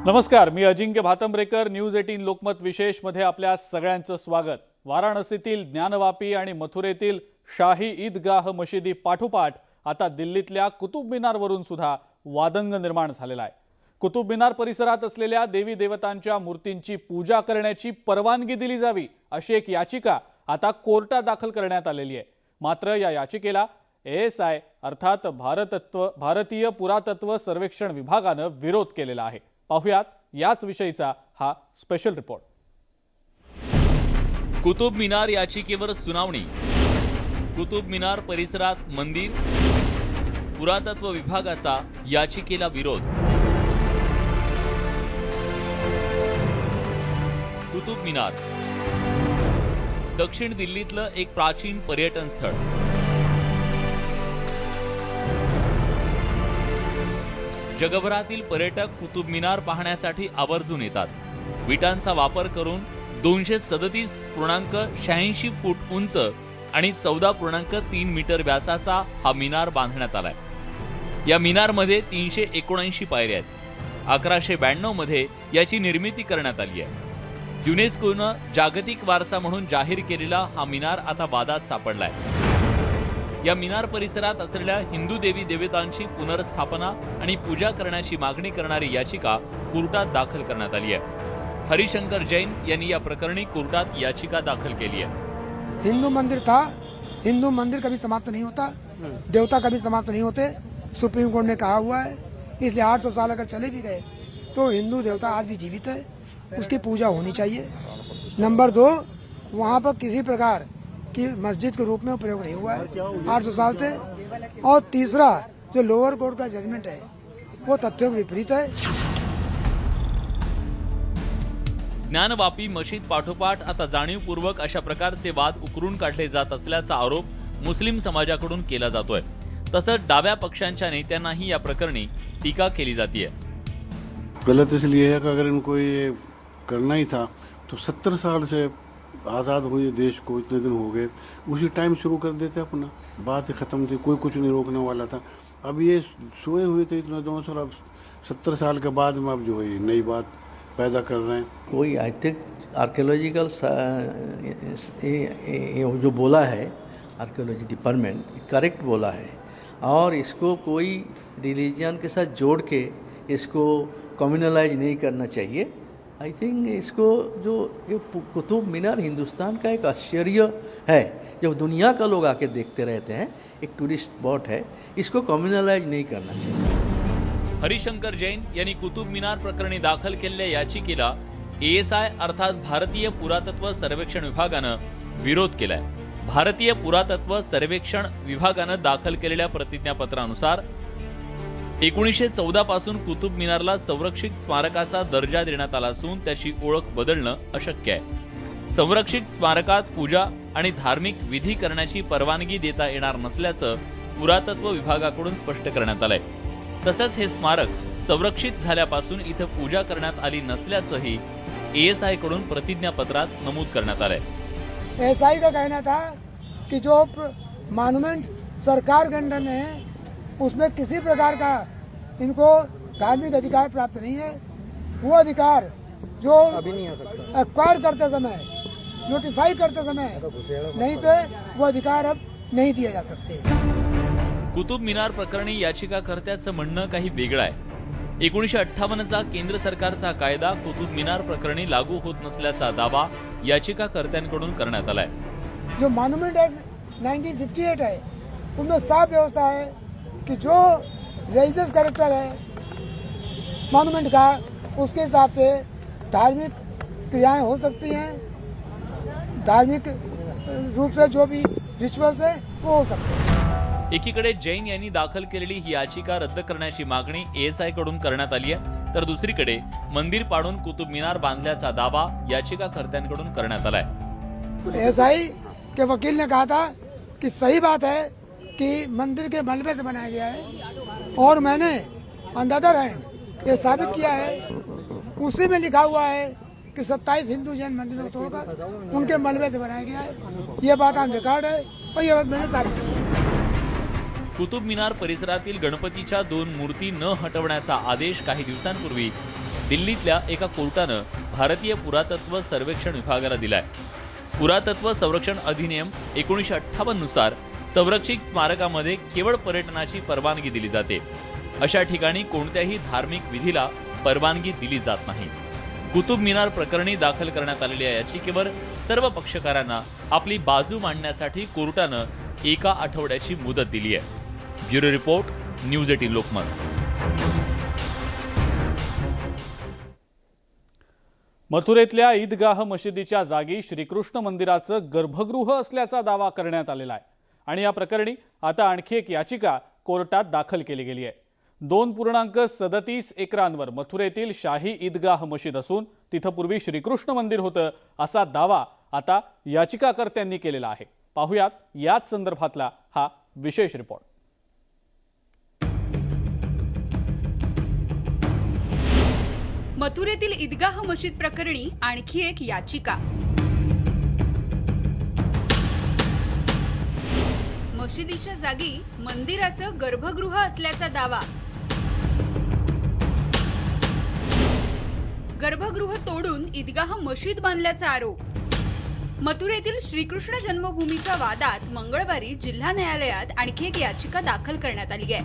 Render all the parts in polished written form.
नमस्कार, मी अजिंक्य भातंब्रेकर. न्यूज 18 लोकमत विशेष मध्ये आपल्या सगळ्यांचं स्वागत. वाराणसीतील ज्ञानवापी आणि मथुरेतील शाही ईदगाह मशिदी पाठोपाठ आता दिल्लीतल्या कुतुब मिनारवरून सुद्धा वादंग निर्माण झालेला आहे. कुतुब मिनार परिसरात असलेल्या देवी देवतांच्या मूर्तींची पूजा करण्याची परवानगी दिली जावी अशी एक याचिका आता कोर्टात दाखल करण्यात आलेली आहे. मात्र या याचिकेला ASI अर्थात भारतीय पुरातत्व सर्वेक्षण विभागानं विरोध केलेला आहे. पाहुयात याच विषयीचा हा स्पेशल रिपोर्ट. कुतुब मिनार याचिकेवर सुनावणी. कुतुब मिनार परिसरात मंदिर, पुरातत्व विभागाचा याचिकेला विरोध. कुतुब मिनार दक्षिण दिल्लीतलं एक प्राचीन पर्यटन स्थळ. जगभरातील पर्यटक कुतुब मिनार पाहण्यासाठी आवर्जून येतात. विटांचा वापर करून 237.86 फूट उंच आणि 14.3 मीटर व्यासाचा हा मिनार बांधण्यात आलाय. या मिनारमध्ये 379 पायऱ्या आहेत. 1192 मध्ये याची निर्मिती करण्यात आली आहे. युनेस्कोनं जागतिक वारसा म्हणून जाहीर केलेला हा मिनार आता वादात सापडलाय. या मिनार परिसरात असलेल्या हिंदू देवी देवतांची पुनर्स्थापना आणि पूजा करण्याची मागणी करणारी याचिका कोर्टात दाखल करण्यात आली आहे. हरिशंकर जैन यांनी या प्रकरणी कोर्टात याचिका दाखल केली आहे. हिंदू मंदिर था, हिंदू मंदिर कभी समाप्त नहीं होता, देवता कभी समाप्त नहीं होते. सुप्रीम कोर्ट ने कहा हुआ है, इसलिए 800 साल अगर चले भी गए तो हिंदू देवता आज भी जीवित है, उसकी पूजा होनी चाहिए. नंबर 2, वहाँ पर किसी प्रकार की मस्जिद के रूप में प्रयोग नहीं हुआ है 800 साल से. और तीसरा, जो लोअर कोर्ट का जजमेंट है वो तथ्यों के विपरीत है. ज्ञानवापी मशीद पाठोपाठ आता जाणीवपूर्वक अशा प्रकारचे वाद उकरून काढले जात असल्याचा आरोप मुस्लिम समाजाकडून केला जातोय. तसंच डाव्या पक्षांच्या नेत्यांनाही या प्रकरणी टीका केली जातीये. गलत इसलिए है कि अगर इनको ये करना ही था तो 70 साल से आज़ाद हुए देश को इतने दिन हो गए, उसी टाइम शुरू कर देते अपना. बात खत्म थी, कोई कुछ नहीं रोकने वाला था. अब ये सोए हुए थे इतने 200 अब 70 साल के बाद में अब जो है नई बात पैदा कर रहे हैं. कोई आई थिंक आर्कियोलॉजिकल जो बोला है आर्कियोलॉजी डिपार्टमेंट करेक्ट बोला है, और इसको कोई रिलीजन के साथ जोड़ के इसको कम्युनलाइज नहीं करना चाहिए. आई थिंक इसको जो ये कुतुब मीनार हिंदुस्तान का एक आश्चर्य है, जब दुनिया का लोग आके देखते रहते हैं, एक टूरिस्ट स्पॉट है, इसको कम्युनलाइज नहीं करना चाहिए. हरिशंकर जैन यांनी कुतुब मिनार प्रकरणी दाखल केलेल्या याचिकेला ASI अर्थात भारतीय पुरातत्व सर्वेक्षण विभागानं विरोध केलाय. भारतीय पुरातत्व सर्वेक्षण विभागानं दाखल केलेल्या प्रतिज्ञापत्रानुसार 1914 पासून कुतुब मिनारला संरक्षित स्मारकाचा दर्जा देण्यात आला असून त्याची ओळख बदलणं अशक्य आहे. संरक्षित स्मारकात पूजा आणि धार्मिक विधी करण्याची परवानगी देता येणार नसल्याचं पुरातत्व विभागाकडून स्पष्ट करण्यात आलंय. तसंच हे स्मारक संरक्षित झाल्यापासून इथं पूजा करण्यात आली नसल्याचंही ASI कडून प्रतिज्ञापत्रात नमूद करण्यात आलंय. ASI का कहना था कि जो मॉन्यूमेंट सरकार के अंडर में है उसमें किसी प्रकार का इनको धार्मिक अधिकार प्राप्त नहीं है. वो अधिकार जो अभी नहीं आ सकता, एक्वायर करते समय, नोटिफाई करते समय नहीं थे, वो अधिकार अब नहीं दिए जा सकते. कुतुब मिनार प्रकरणी याचिकाकर्त्याचं म्हणणं काही वेगळं आहे. 1958चा केंद्र सरकारचा कायदा कुतुब मिनार प्रकरणी लागू होत नसल्याचा दावा याचिकाकर्त्यांकडून करण्यात आलाय. जो मॉन्यूमेंट एक्ट 1958 है उनमें साफ व्यवस्था है कि जो रिलीजियस कैरेक्टर है मॉन्यूमेंट का, उसके हिसाब से धार्मिक क्रियाएं हो सकती हैं, धार्मिक रूप से जो भी रिचुअल्स है वो हो सकते हैं. एकीकडे जैन यांनी दाखल केलेली ही याचिका रद्द करण्याची मागणी ASI कडून करण्यात आली आहे, तर दुसरीकडे मंदिर पाडून कुतुब मिनार बांधल्याचा दावा याचिकाकर्त्यांकडून करण्यात आलाय. ASI के वकील ने कहा था कि सही बात है कि मंदिर के मलबे से बनाया गया है, और मैंने ऑन द अदर हैंड ये साबित किया है, उसी में लिखा हुआ है कि 27 हिंदू जैन मंदिरों को तोड़कर उनके मलबे से बनाया गया है. ये बात ऑन रिकॉर्ड है और ये बात मैंने साबित की है. कुतुब मिनार परिसरातील गणपतीच्या 2 मूर्ती न हटवण्याचा आदेश काही दिवसांपूर्वी दिल्लीतल्या एका कोर्टानं भारतीय पुरातत्व सर्वेक्षण विभागाला दिलाय। पुरातत्व संरक्षण अधिनियम 1958 नुसार संरक्षित स्मारकामध्ये केवळ पर्यटनाची परवानगी दिली जाते। अशा ठिकाणी कोणत्याही धार्मिक विधीला परवानगी दिली जात नाही। कुतुब मिनार प्रकरणी दाखल करण्यात आलेल्या याचिकेवर सर्व पक्षकारांना आपली बाजू मांडण्यासाठी कोर्टानं 1 आठवड्याची मुदत दिली आहे। Bureau report, news 18 Lokmat. मथुरेतल्या ईदगाह मशिदीच्या जागी श्रीकृष्ण मंदिराचं गर्भगृह असल्याचा दावा करण्यात आलेला आहे आणि या प्रकरणी आता आणखी एक याचिका कोर्टात दाखल केली गेली आहे। 2.37 एकरांवर मथुरेतील शाही ईदगाह मशीद असून तिथं पूर्वी श्रीकृष्ण मंदिर होतं असा दावा आता याचिकाकर्त्यांनी केलेला आहे। पाहुयात याच संदर्भातला हा विशेष रिपोर्ट। मथुरेतील ईदगाह मशीद प्रकरणी आणखी एक याचिका। मशिदीच्या जागी मंदिराचं गर्भगृह असल्याचा दावा। गर्भगृह तोडून ईदगाह मशीद बांधल्याचा आरोप। मथुरेतील श्रीकृष्ण जन्मभूमीच्या वादात मंगळवारी जिल्हा न्यायालयात आणखी एक याचिका दाखल करण्यात आली आहे।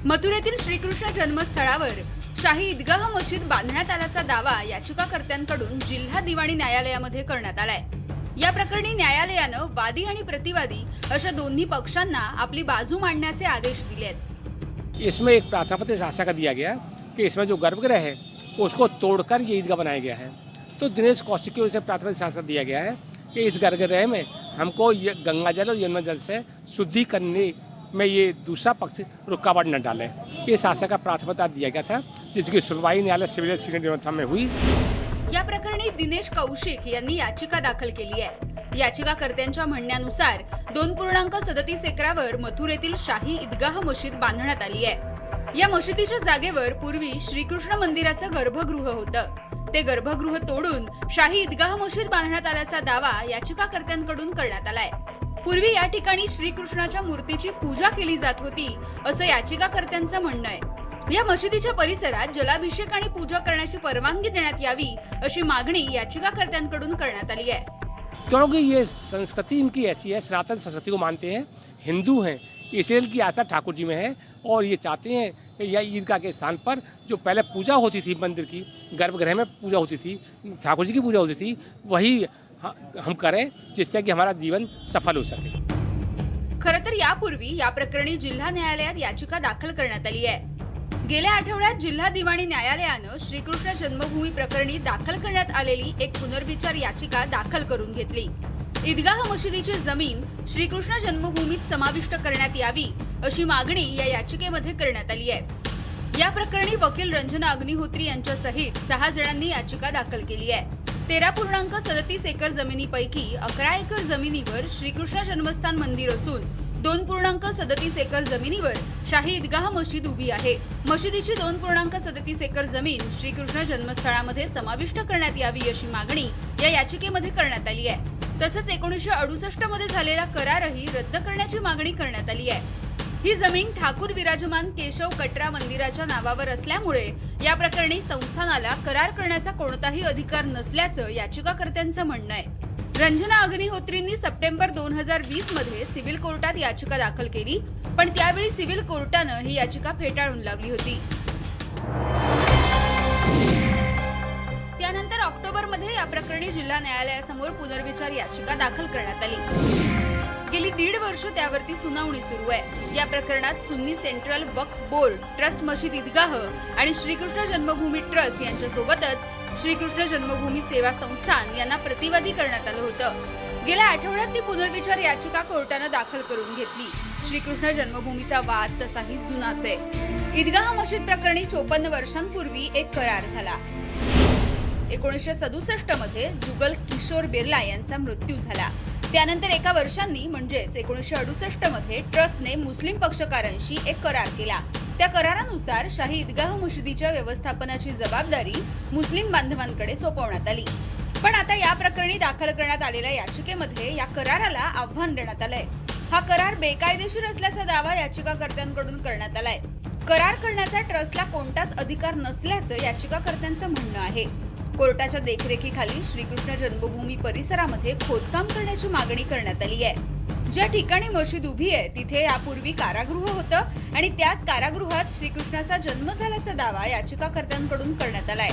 मथुरेतील श्रीकृष्ण जन्मस्थळावर शाही ईदगाह मशीद बांधण्यात आल्याचा दावा याचिकाकर्त्यांकडून जिल्हा दिवाणी न्यायालयामध्ये करण्यात आलाय। या प्रकरणी न्यायालयानं वादी आणि प्रतिवादी अशा दोन्ही पक्षांना आपली बाजू मांडण्याचे आदेश दिले आहेत। इसमें एक प्राथमिक शासा का दिया गया कि इसमें जो गर्भगृह है उसको तोड़कर ये ईदगाह बनाया गया है। तो दिनेश कौशिक को इसे प्राथमिक शासा दिया गया है कि इस गर्भगृह में हमको ये गंगा जल और यमुना जल से शुद्धि करने में ये दूसरा पक्ष रुकावट न डाले। ये शासन का प्राथमिकता दिया गया था, जिसकी सुनवाई न्यायालय सिविल सीनियर व्यवस्था में हुई। या प्रकरणी दिनेश कौशिक यांनी याचिका दाखल केली आहे। याचिकाकर्त्यांच्या म्हणण्यानुसार 2.37 एकरावर मथुरेतील शाही ईदगाह मशीद बांधण्यात आली आहे। या मशिदीच्या जागेवर पूर्वी श्रीकृष्ण मंदिराचं गर्भगृह होतं। ते गर्भगृह तोडून शाही ईदगाह मशीद बांधण्यात आल्याचा दावा याचिकाकर्त्यांकडून करण्यात आलाय। पूर्वी या ठिकाणी श्रीकृष्णाच्या मूर्तीची पूजा केली जात होती असं याचिकाकर्त्यांचं म्हणणं आहे। या मशिदीच्या परिसरात जलाभिषेक आणि पूजा करण्याची परवानगी देण्यात यावी अशी मागणी याचिकाकर्त्यांकडून करण्यात आली आहे। क्योंकि ये संस्कृति इनकी ऐसी है, सनातन संस्कृति को मानते हैं, हिंदू हैं, इसलिए इनकी आस्था ठाकुर जी में है और ये चाहते हैं कि यह ईदगाह के स्थान पर जो पहले पूजा होती थी मंदिर की, गर्भगृह में पूजा होती थी, ठाकुर जी की पूजा होती थी, वही हम करें जिससे कि हमारा जीवन सफल हो सके। खरं तर यापूर्वी या प्रकरणी जिल्हा न्यायालयात याचिका दाखल करण्यात आली आहे। गेल्या आठवड्यात जिल्हा दिवाणी न्यायालयानं श्रीकृष्ण जन्मभूमी प्रकरणी दाखल करण्यात आलेली एक पुनर्विचार याचिका दाखल करून घेतली। ईदगाह मशिदीची जमीन श्रीकृष्ण जन्मभूमीत समाविष्ट करण्यात यावी अशी मागणी या याचिकेमध्ये करण्यात आली आहे। या प्रकरणी वकील रंजना अग्निहोत्री यांच्यासहित 6 जणांनी याचिका दाखल केली आहे। 13.37 एकर जमिनीपैकी 11 एकर जमिनीवर श्रीकृष्ण जन्मस्थान मंदिर असून 2.37 एकर जमिनीवर शाही ईदगाह मशीद उभी आहे। मशिदीची 2.37 एकर जमीन श्रीकृष्ण जन्मस्थळामध्ये समाविष्ट करण्यात यावी अशी मागणी या याचिकेमध्ये करण्यात आली आहे। तसंच 1968 मध्ये झालेला करारही रद्द करण्याची मागणी करण्यात आली आहे। ही जमीन ठाकूर विराजमान केशव कटरा मंदिराच्या नावावर असल्यामुळे या प्रकरणी संस्थानाला करार करण्याचा कोणताही अधिकार नसल्याचं याचिकाकर्त्यांचं म्हणणं आहे। रंजना अग्निहोत्रींनी सप्टेंबर 2020 मध्ये सिव्हिल कोर्टात याचिका दाखल केली, पण त्यावेळी सिव्हिल कोर्टानं ही याचिका फेटाळून लावली होती। त्यानंतर ऑक्टोबरमध्ये या प्रकरणी जिल्हा न्यायालयासमोर पुनर्विचार याचिका दाखल करण्यात आली। गेली 1.5 वर्ष त्यावरती सुनावणी सुरू आहे। या प्रकरणात सुन्नी सेंट्रल वक्फ बोर्ड, ट्रस्ट मशीद ईदगाह आणि श्रीकृष्ण जन्मभूमी ट्रस्ट यांच्यासोबतच श्रीकृष्ण जन्मभूमी सेवा संस्थान यांना प्रतिवादी करण्यात आलं होतं। गेल्या आठवड्यात ती पुनर्विचार याचिका कोर्टानं दाखल करून घेतली। श्रीकृष्ण जन्मभूमीचा वाद तसाही जुनाच आहे। ईदगाह मशीद प्रकरणी 54 वर्षांपूर्वी एक करार झाला। 1967 मध्ये जुगल किशोर बिर्ला यांचा मृत्यू झाला। त्यानंतर एका वर्षांनी म्हणजेच 1968 मध्ये ट्रस्टने मुस्लिम पक्षकारांशी एक करार केला। त्या करारानुसार शाही ईदगाह मशिदीच्या व्यवस्थापनाची जबाबदारी मुस्लिम बांधवांकडे सोपवण्यात आली। पण आता या प्रकरणी दाखल करण्यात आलेल्या याचिकेमध्ये या कराराला आव्हान देण्यात आलंय। हा करार बेकायदेशीर असल्याचा दावा याचिकाकर्त्यांकडून करण्यात आलाय। करार करण्याचा ट्रस्टला कोणताच अधिकार नसल्याचं याचिकाकर्त्यांचं म्हणणं आहे. कोर्टाच्या देखरेखीखाली श्रीकृष्ण जन्मभूमी परिसरामध्ये खोदकाम करण्याची मागणी करण्यात आली आहे. ज्या ठिकाणी मशीद उभी आहे तिथे यापूर्वी कारागृह होतं आणि त्याच कारागृहात श्रीकृष्णाचा जन्म झाल्याचा दावा याचिकाकर्त्यांकडून करण्यात आलाय.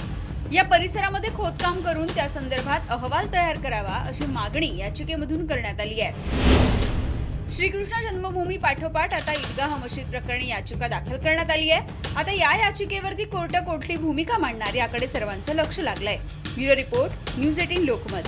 या परिसरामध्ये खोदकाम करून त्या संदर्भात अहवाल तयार करावा अशी मागणी याचिकेमधून करण्यात आली आहे. श्रीकृष्ण जन्मभूमी पाठोपाठ आता ईदगाह मशीद प्रकरणी याचिका दाखल करण्यात आली आहे. आता या याचिकेवरती कोर्ट कुठली भूमिका मांडणार याकडे सर्वांचं लक्ष लागलंय. Bureau report, news 18 Lokmat.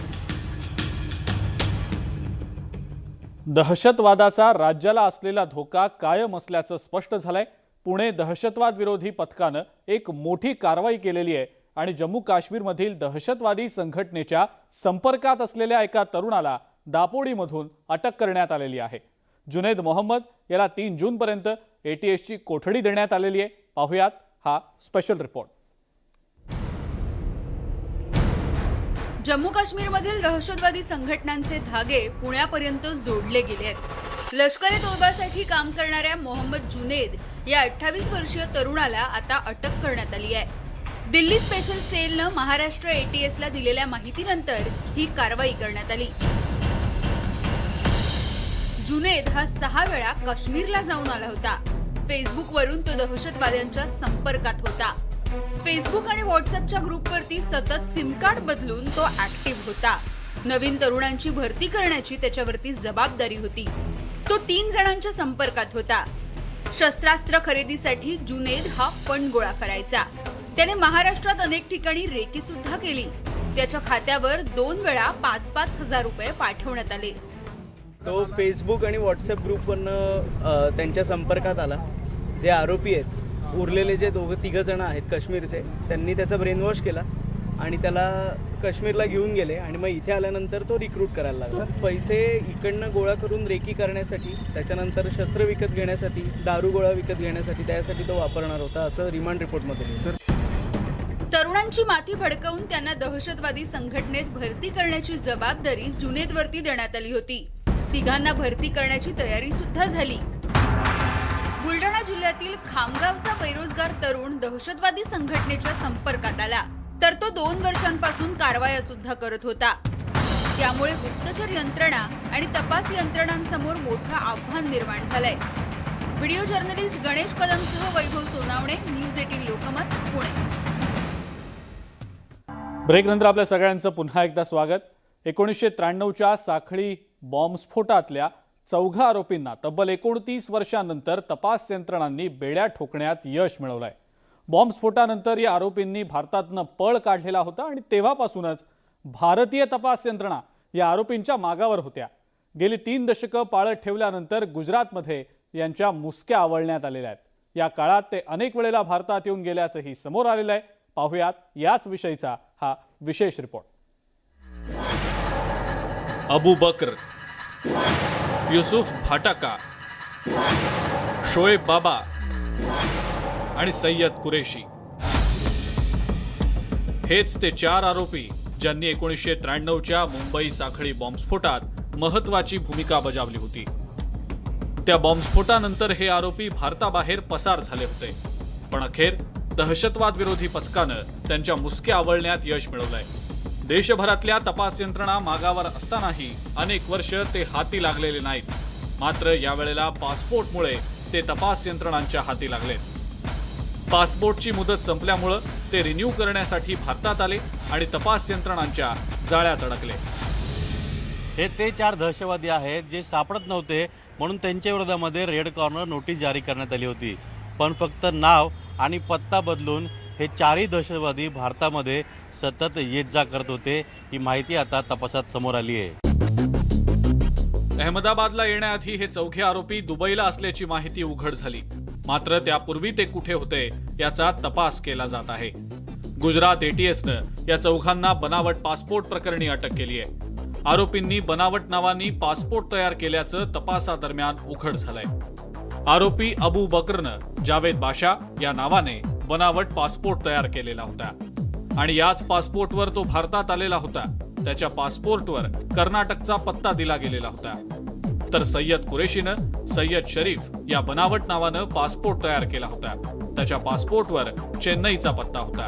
दहशतवादाचा राज्याला असलेला धोका कायम असल्याचं स्पष्ट झालंय. पुणे दहशतवाद विरोधी पथकानं एक मोठी कारवाई केलेली आहे आणि जम्मू काश्मीरमधील दहशतवादी संघटनेच्या संपर्कात असलेल्या एका तरुणाला दापोडीमधून अटक करण्यात आलेली आहे. जुनैद मोहम्मद याला 3 जूनपर्यंत ATSची कोठडी देण्यात आलेली आहे. पाहुयात हा स्पेशल रिपोर्ट. जम्मू काश्मीरमधील दहशतवादी संघटनांचे धागे पुण्यापर्यंत जोडले गेले आहेत. लष्कर-ए-तोयबासाठी काम करणाऱ्या मोहम्मद जुनैद या 28 वर्षीय तरुणाला आता अटक करण्यात आली आहे. दिल्ली स्पेशल सेलनं महाराष्ट्र ATSला दिलेल्या माहितीनंतर ही कारवाई करण्यात आली. जुनैद हा 6 वेळा काश्मीरला जाऊन आला होता. फेसबुकवरून तो दहशतवाद्यांच्या संपर्कात होता. फेसबुक आणि व्हॉट्सअपच्या ग्रुपवरती सतत सिम कार्ड बदलून तो ऍक्टिव्ह होता. नवीन तरुणांची भरती करण्याची त्याच्यावरती जबाबदारी होती. तो 3 जणांच्या संपर्कात होता. शस्त्रास्त्र खरेदीसाठी जुनैद हा फंड गोळा करायचा. त्याने महाराष्ट्रात अनेक ठिकाणी रेकी सुद्धा केली. त्याच्या खात्यावर 2 वेळा 5-5 हजार रुपये पाठवण्यात आले. तो फेसबुक आणि व्हॉट्सअप ग्रुपवरनं त्यांच्या संपर्कात आला. जे आरोपी आहेत, उरलेले जे 2-3 जण आहेत काश्मीरचे, त्यांनी त्याचा ब्रेनवॉश केला आणि त्याला काश्मीरला घेऊन गेले आणि मग इथे आल्यानंतर तो रिक्रूट करायला लागला. पैसे इकडनं गोळा करून रेकी करण्यासाठी, त्याच्यानंतर शस्त्र विकत घेण्यासाठी, दारू गोळा विकत घेण्यासाठी, त्यासाठी तो वापरणार होता, असं रिमांड रिपोर्टमध्ये लिहिलं. तरुणांची माथी भडकवून त्यांना दहशतवादी संघटनेत भरती करण्याची जबाबदारी जुनैदवरती देण्यात आली होती. 3घांना भरती करण्याची तयारी सुद्धा झाली. बुलढाणा जिल्ह्यातील खामगावचा बेरोजगार तरुण दहशतवादी संघटनेच्या संपर्कात आला, तर तो 2 वर्षांपासून कारवाया सुद्धा करत होता. त्यामुळे गुप्तचर यंत्रणा आणि तपास यंत्रणांसमोर मोठं आव्हान निर्माण झालंय. व्हिडिओ जर्नलिस्ट गणेश कदमसह वैभव सोनावणे, न्यूज 18 लोकमत, पुणे. ब्रेकनंतर आपल्या सगळ्यांचं पुन्हा एकदा स्वागत. 1993च्या साखळी बॉम्बस्फोटातल्या 4 आरोपींना तब्बल 29 वर्षांनंतर तपास यंत्रणांनी बेड्या ठोकण्यात यश मिळवलंय. बॉम्बस्फोटानंतर या आरोपींनी भारतातनं पळ काढलेला होता आणि तेव्हापासूनच भारतीय तपास यंत्रणा या आरोपींच्या मागावर होत्या. गेली 3 दशकं पाळत ठेवल्यानंतर गुजरातमध्ये यांच्या मुसक्या आवळण्यात आलेल्या आहेत. या काळात ते अनेक वेळेला भारतात येऊन गेल्याचंही समोर आलेलं आहे. पाहुयात याच विषयीचा हा विशेष रिपोर्ट. अबू बकर, युसुफ भाटाका, शोएब बाबा आणि सय्यद कुरेशी हेच ते 4 आरोपी ज्यांनी 1993च्या मुंबई साखळी बॉम्बस्फोटात महत्त्वाची भूमिका बजावली होती. त्या बॉम्बस्फोटानंतर हे आरोपी भारताबाहेर पसार झाले होते, पण अखेर दहशतवाद विरोधी पथकानं त्यांच्या मुसक्या आवळण्यात यश मिळवलंय. देशभरातल्या तपास यंत्रणा मागावर असतानाही अनेक वर्ष ते हाती लागलेले नाहीत. मात्र यावेळेला पासपोर्टमुळे ते तपास यंत्रणांच्या हाती लागले. पासपोर्टची मुदत संपल्यामुळे ते रिन्यू करण्यासाठी भारतात आले आणि तपास यंत्रणांच्या जाळ्यात अडकले. हे ते 4 दहशतवादी आहेत जे सापडत नव्हते, म्हणून त्यांच्या विरोधामध्ये रेड कॉर्नर नोटीस जारी करण्यात आली होती. पण फक्त नाव आणि पत्ता बदलून हे 4ही दहशतवादी भारतामध्ये सतत येत जा करत होते. ही माहिती आता तपासात समोर आली आहे. अहमदाबादला येण्याआधी हे 4 आरोपी दुबईला असल्याची माहिती उघड झाली. मात्र त्यापूर्वी ते कुठे होते याचा तपास केला जात आहे. गुजरात ATSनं या 4घांना बनावट पासपोर्ट प्रकरणी अटक केली आहे. आरोपींनी बनावट नावांनी पासपोर्ट तयार केल्याचं तपासादरम्यान उघड झालंय. आरोपी अबू बकरनं जावेद बाशा या नावाने बनावट पासपोर्ट तयार केलेला होता आणि याच पासपोर्टवर तो भारतात आलेला होता. त्याच्या पासपोर्टवर कर्नाटकचा पत्ता दिला गेलेला होता. तर सय्यद कुरेशीनं सय्यद शरीफ या बनावट नावानं पासपोर्ट तयार केला होता. त्याच्या पासपोर्टवर चेन्नईचा पत्ता होता.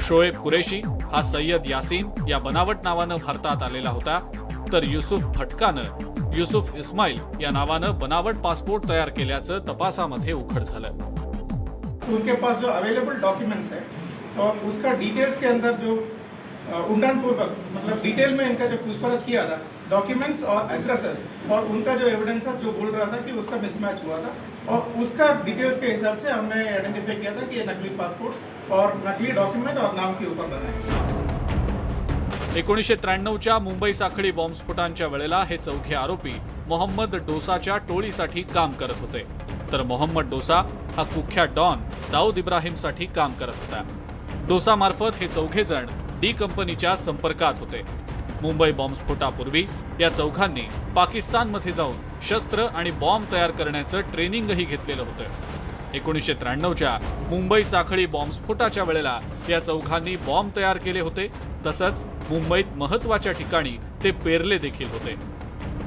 शोएब कुरेशी हा सय्यद यासीन या बनावट नावानं भारतात आलेला होता. तर युसुफ भटकानं युसुफ इस्माईल या नावानं बनावट पासपोर्ट तयार केल्याचं तपासामध्ये उघड झालं. उनके पास जो अवेलेबल डॉक्यूमेंट्स है और उसका डिटेल्स के अंदर जो उड़ान पूर्वक मतलब डिटेल में इनका जो पूछताछ किया था, डॉक्यूमेंट्स और एड्रेसेस और उनका जो एविडेंसेस जो बोल रहा था कि उसका मिसमैच हुआ था और उसका डिटेल्स के हिसाब से हमने आइडेंटिफाई किया था कि ये नकली पासपोर्ट और नकली डॉक्यूमेंट और नाम के ऊपर बना है. 1993च्या मुंबई साखळी बॉम्बस्फोटांच्या वेळेला हे चौघे आरोपी मोहम्मद डोसाच्या टोळीसाठी काम करत होते. तर मोहम्मद डोसा हा कुख्यात डॉन दाऊद इब्राहिमसाठी काम करत होता. डोसामार्फत हे चौघे जण डी कंपनीच्या संपर्कात होते. मुंबई बॉम्बस्फोटापूर्वी या चौघांनी पाकिस्तानमध्ये जाऊन शस्त्र आणि बॉम्ब तयार करण्याचं ट्रेनिंगही घेतलेलं होतं. 1993च्या मुंबई साखळी बॉम्बस्फोटाच्या वेळेला या चौघांनी बॉम्ब तयार केले होते. तसंच मुंबईत महत्त्वाच्या ठिकाणी ते पेरले देखील होते.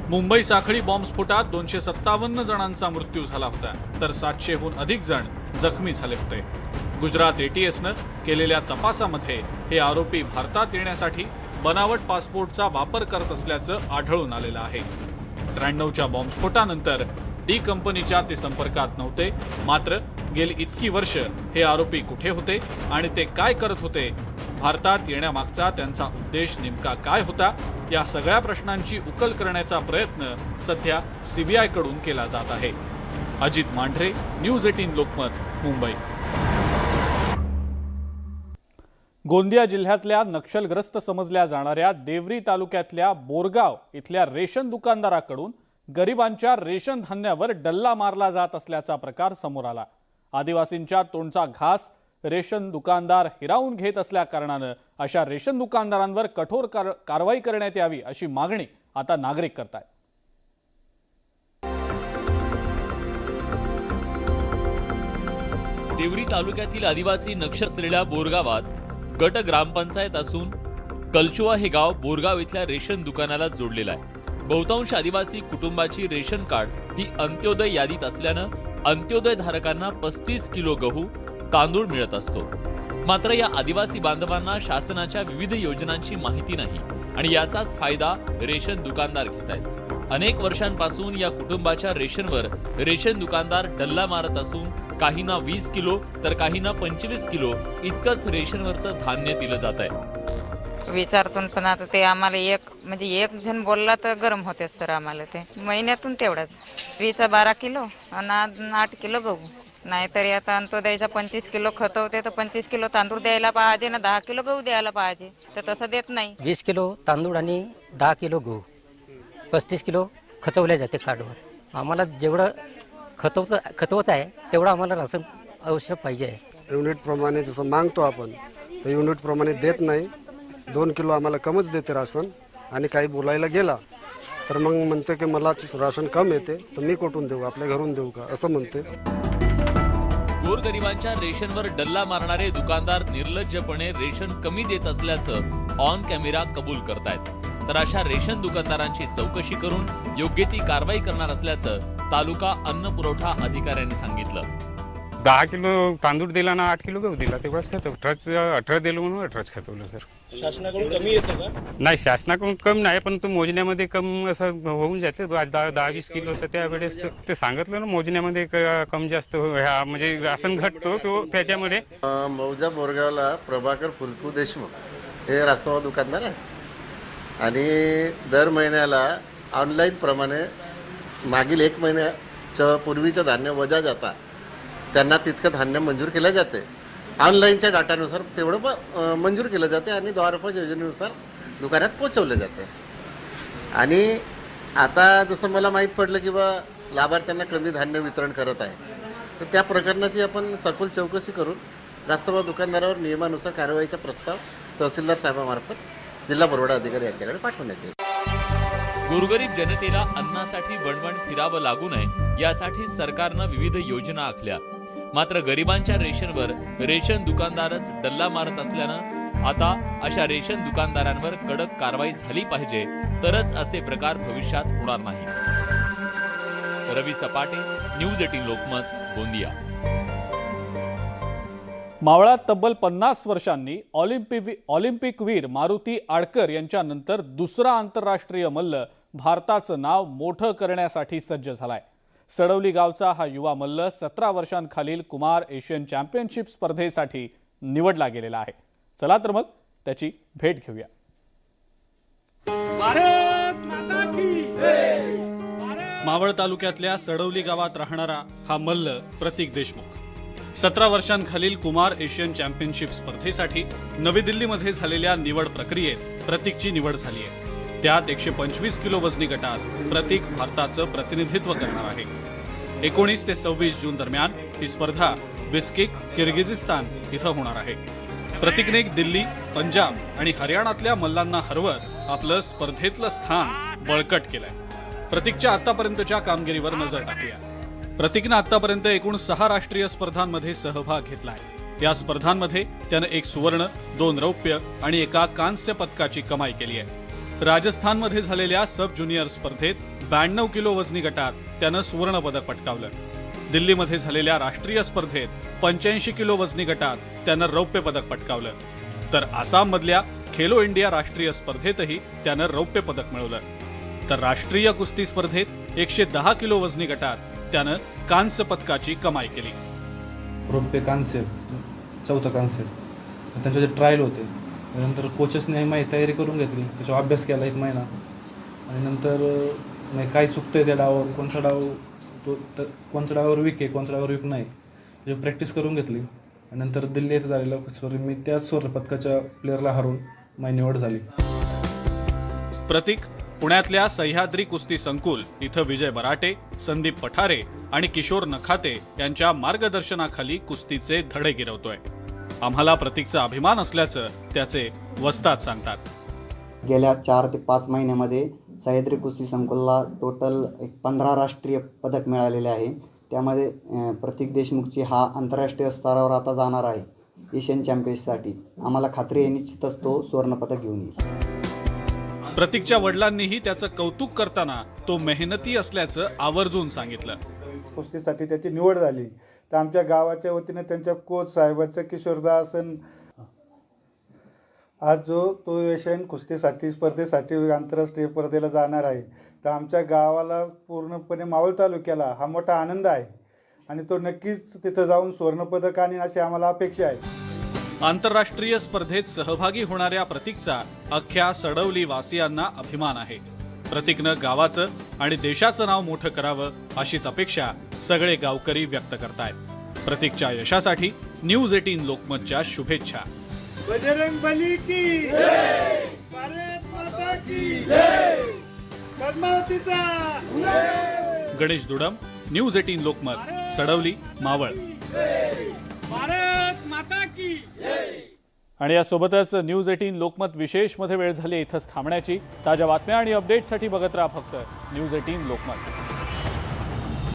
मुंबई साखळी बॉम्बस्फोटात 257 जणांचा मृत्यू झाला होता. तर 700हून अधिक जण जखमी झाले होते. गुजरात एटीएसनं केलेल्या तपासामध्ये हे आरोपी भारतात येण्यासाठी बनावट पासपोर्टचा वापर करत असल्याचं आढळून आलेलं आहे. 93च्या बॉम्बस्फोटानंतर डी कंपनीच्या ते संपर्कात नव्हते. मात्र गेली इतकी वर्ष हे आरोपी कुठे होते आणि ते काय करत होते, भारतात येण्यामागचा त्यांचा उद्देश नेमका काय होता, या सगळ्या प्रश्नांची उकल करण्याचा प्रयत्न सध्या सीबीआय कडून केला जात आहे. अजित मांढरे, न्यूज 18 लोकमत, मुंबई. गोंदिया जिल्ह्यातल्या नक्षलग्रस्त समजल्या जाणाऱ्या देवरी तालुक्यातल्या बोरगाव इथल्या रेशन दुकानदाराकडून गरिबांच्या रेशन धान्यावर डल्ला मारला जात असल्याचा प्रकार समोर आला. आदिवासींच्या तोंडचा घास रेशन दुकानदार हिरावून घेत असल्या कारणानं अशा रेशन दुकानदारांवर कठोर कारवाई करण्यात यावी अशी मागणी आता नागरिक करतायत. देवरी तालुक्यातील आदिवासी नक्षल असलेल्या बोरगावात गट ग्रामपंचायत असून कलचुआ हे गाव बोरगाव इथल्या रेशन दुकानाला जोडलेलं आहे. बहुतांश आदिवासी कुटुंबाची रेशन कार्ड्स ही अंत्योदय यादीत असल्यानं अंत्योदय धारकांना 35 किलो गहू तांदूळ मिळत असतो. मात्र या आदिवासी बांधवांना शासनाच्या विविध योजनांची माहिती नाही आणि याचाच फायदा रेशन दुकानदार घेत आहेत. अनेक वर्षांपासून या कुटुंबाच्या रेशनवर रेशन दुकानदार डल्ला मारत असून काहींना 20 किलो तर काहींना 25 किलो इतकंच रेशनवरचं धान्य दिलं जात आहे. विचारतून पण आता ते आम्हाला एक जण बोलला तर गरम होते सर. आम्हाला ते महिन्यातून तेवढाच 12 किलो आणि 8 किलो गहू. नाहीतरी आता अंत्योदयचा 25 किलो खत होते तर 25 किलो तांदूळ द्यायला पाहिजे ना 10 किलो गहू द्यायला पाहिजे, तर तसं देत नाही. 20 किलो तांदूळ आणि 10 किलो गहू 35 किलो खतवल्या जाते कार्डवर. आम्हाला जेवढं खतवत आहे तेवढं आम्हाला राशन आवश्यक पाहिजे आहे. युनिटप्रमाणे जसं मागतो आपण तर युनिटप्रमाणे देत नाही. 2 किलो आम्हाला कमच देते राशन आणि काही बोलायला गेला तर मग म्हणते की मला राशन कम येते तर मी कुठून देऊ, आपल्या घरून देऊ का असं म्हणते. गोरगरिबांच्या रेशनवर डल्ला मारणारे दुकानदार निर्लज्जपणे रेशन कमी देत असल्याचं ऑन कॅमेरा कबूल करतायत. तर अशा रेशन दुकानदारांची चौकशी करून योग्य ती कारवाई करणार असल्याचं तालुका अन्न पुरवठा अधिकाऱ्यांनी सांगितलं. 10 किलो तांदूळ दिला ना 8 किलो गहू दिला तेवढंच खातो. 18 दिलं म्हणून 18च खातवलं सर. शासनाकडून कमी येतं का? नाही, शासनाकडून कमी नाही, पण तो मोजण्यामध्ये कम असं होऊन जाते. 10-20 किलो तर त्यावेळेस ते सांगितलं ना मोजण्यामध्ये कम जास्त म्हणजे राशन घटतो तो त्याच्यामध्ये. मौजा बोरगावला प्रभाकर फुलकू देशमुख हे रास्तवा दुकानदार आहेत आणि दर महिन्याला ऑनलाईन प्रमाणे मागील 1 महिन्याच्या पूर्वीचं धान्य वजा जाता त्यांना तितकं धान्य मंजूर केलं जाते. ऑनलाईनच्या डाटानुसार तेवढं मंजूर केलं जाते आणि द्वारपा योजनेनुसार दुकानात पोचवलं जाते. आणि आता जसं मला माहीत पडलं की बा लाभार्थ्यांना कमी धान्य वितरण करत आहे, तर त्या प्रकरणाची आपण सखोल चौकशी करून रास्तवा दुकानदारावर नियमानुसार कारवाईचा प्रस्ताव तहसीलदार साहेबांमार्फत जिल्हा पुरवठा अधिकारी यांच्याकडे पाठवण्यात येईल. गोरगरीब जनतेला अन्नासाठी वणवण फिरावं लागू नये यासाठी सरकारनं विविध योजना आखल्या. मात्र गरिबांच्या रेशनवर रेशन दुकानदारच डल्ला मारत असल्यानं आता अशा रेशन दुकानदारांवर कडक कारवाई झाली पाहिजे, तरच असे प्रकार भविष्यात होणार नाही. रवी सपाटे, न्यूज 18 लोकमत, गोंदिया. मावळात तब्बल 50 वर्षांनी ऑलिम्पिकवीर मारुती आडकर यांच्यानंतर दुसरा आंतरराष्ट्रीय मल्ल भारताचं नाव मोठं करण्यासाठी सज्ज झालाय. सडवली गावचा हा युवा मल्ल 17 वर्षांखालील कुमार एशियन चॅम्पियनशिप स्पर्धेसाठी निवडला गेलेला आहे. चला तर मग त्याची भेट घेऊया. मावळ तालुक्यातल्या सडवली गावात राहणारा हा मल्ल प्रतीक देशमुख 17 वर्षांखालील कुमार एशियन चॅम्पियनशिप स्पर्धेसाठी नवी दिल्लीमध्ये झालेल्या निवड प्रक्रियेत प्रतीकची निवड झाली आहे. त्यात 125 किलो वजनी गटात प्रतीक भारताचं प्रतिनिधित्व करणार आहे. 19 ते 26 जून दरम्यान ही स्पर्धा बिस्किक, किर्गिझिस्तान इथं होणार आहे. प्रतीकने दिल्ली, पंजाब आणि हरियाणातल्या मल्लांना हरवत आपलं स्पर्धेतलं स्थान बळकट केलंय. प्रतीकच्या आतापर्यंतच्या कामगिरीवर नजर टाकूया. प्रतीकनं आतापर्यंत एकूण 6 राष्ट्रीय स्पर्धांमध्ये सहभाग घेतलाय. या स्पर्धांमध्ये त्यानं 1 सुवर्ण, 2 रौप्य आणि 1 कांस्य पदकाची कमाई केली आहे. राजस्थानमध्ये झालेल्या सब ज्युनियर स्पर्धेत 92 किलो वजनी गटात त्यानं सुवर्ण पदक पटकावलं. दिल्लीमध्ये झालेल्या राष्ट्रीय स्पर्धेत 85 किलो वजनी गटात त्यानं रौप्य पदक पटकावलं. तर आसाममधल्या खेलो इंडिया राष्ट्रीय स्पर्धेतही त्यानं रौप्य पदक मिळवलं. तर राष्ट्रीय कुस्ती स्पर्धेत 110 किलो वजनी गटात त्यानं कांस्य पदकाची कमाई केली. रौप्य, कांस्य, चौथं कांस्य, त्यांचे ट्रायल होते. नंतर कोचेसने माझी तयारी करून घेतली, त्याच्यावर अभ्यास केला 1 महिना. आणि नंतर काय चुकतंय त्या डावावर, कोणचा डावावर वीक आहे, कोणत्या डावावर वीक नाही, त्याची प्रॅक्टिस करून घेतली. आणि नंतर दिल्ली येथे झालेलं मी त्या सुवर्ण पदकाच्या प्लेअरला हरवून माझी निवड झाली. प्रतीक पुण्यातल्या सह्याद्री कुस्ती संकुल इथं विजय बराटे, संदीप पठारे आणि किशोर नखाते यांच्या मार्गदर्शनाखाली कुस्तीचे धडे गिरवतोय. आम्हाला प्रतीकचा अभिमान असल्याचं त्याचे वस्ताद सांगतात. गेल्या 4 ते 5 महिन्यामध्ये सह्याद्री कुस्ती संकुलला टोटल 15 राष्ट्रीय पदक मिळालेले आहे. त्यामध्ये प्रतीक देशमुखची हा आंतरराष्ट्रीय स्तरावर आता जाणार आहे एशियन चॅम्पियनशिपसाठी. आम्हाला खात्री आहे निश्चितच तो सुवर्णपदक घेऊन येईल. प्रतीकच्या वडिलांनीही त्याचं कौतुक करताना तो मेहनती असल्याचं आवर्जून सांगितलं. कुस्तीसाठी त्याची निवड झाली तर आमच्या गावाच्या वतीने त्यांच्या कोच साहेबांच्या किशोरदासन आज तो एशियन कुस्तीसाठी स्पर्धेसाठी आंतरराष्ट्रीय स्पर्धेला जाणार आहे. तर आमच्या गावाला पूर्णपणे मावळ तालुक्याला हा मोठा आनंद आहे आणि तो नक्कीच तिथं जाऊन सुवर्णपदक आणीन अशी आम्हाला अपेक्षा आहे. आंतरराष्ट्रीय स्पर्धेत सहभागी होणाऱ्या प्रतीकचा अख्ख्या सडवली वासियांना अभिमान आहे. प्रतीकनं गावाचं आणि देशाचं नाव मोठं करावं अशीच अपेक्षा सगळे गावकरी व्यक्त करतायत. प्रतीकच्या यशासाठी न्यूज 18 लोकमतच्या शुभेच्छा. बजरंग बली की जय, भारत माता की जय, पद्मावतीचा जय. गणेश दुडम, न्यूज 18 लोकमत, सडवली, मावळ. भारत माता की जय. आणि यासोबतच न्यूज 18 लोकमत विशेषमध्ये वेळ झाली इथंच थांबण्याची. ताज्या बातम्या आणि अपडेटसाठी बघत राहा फक्त न्यूज 18 लोकमत.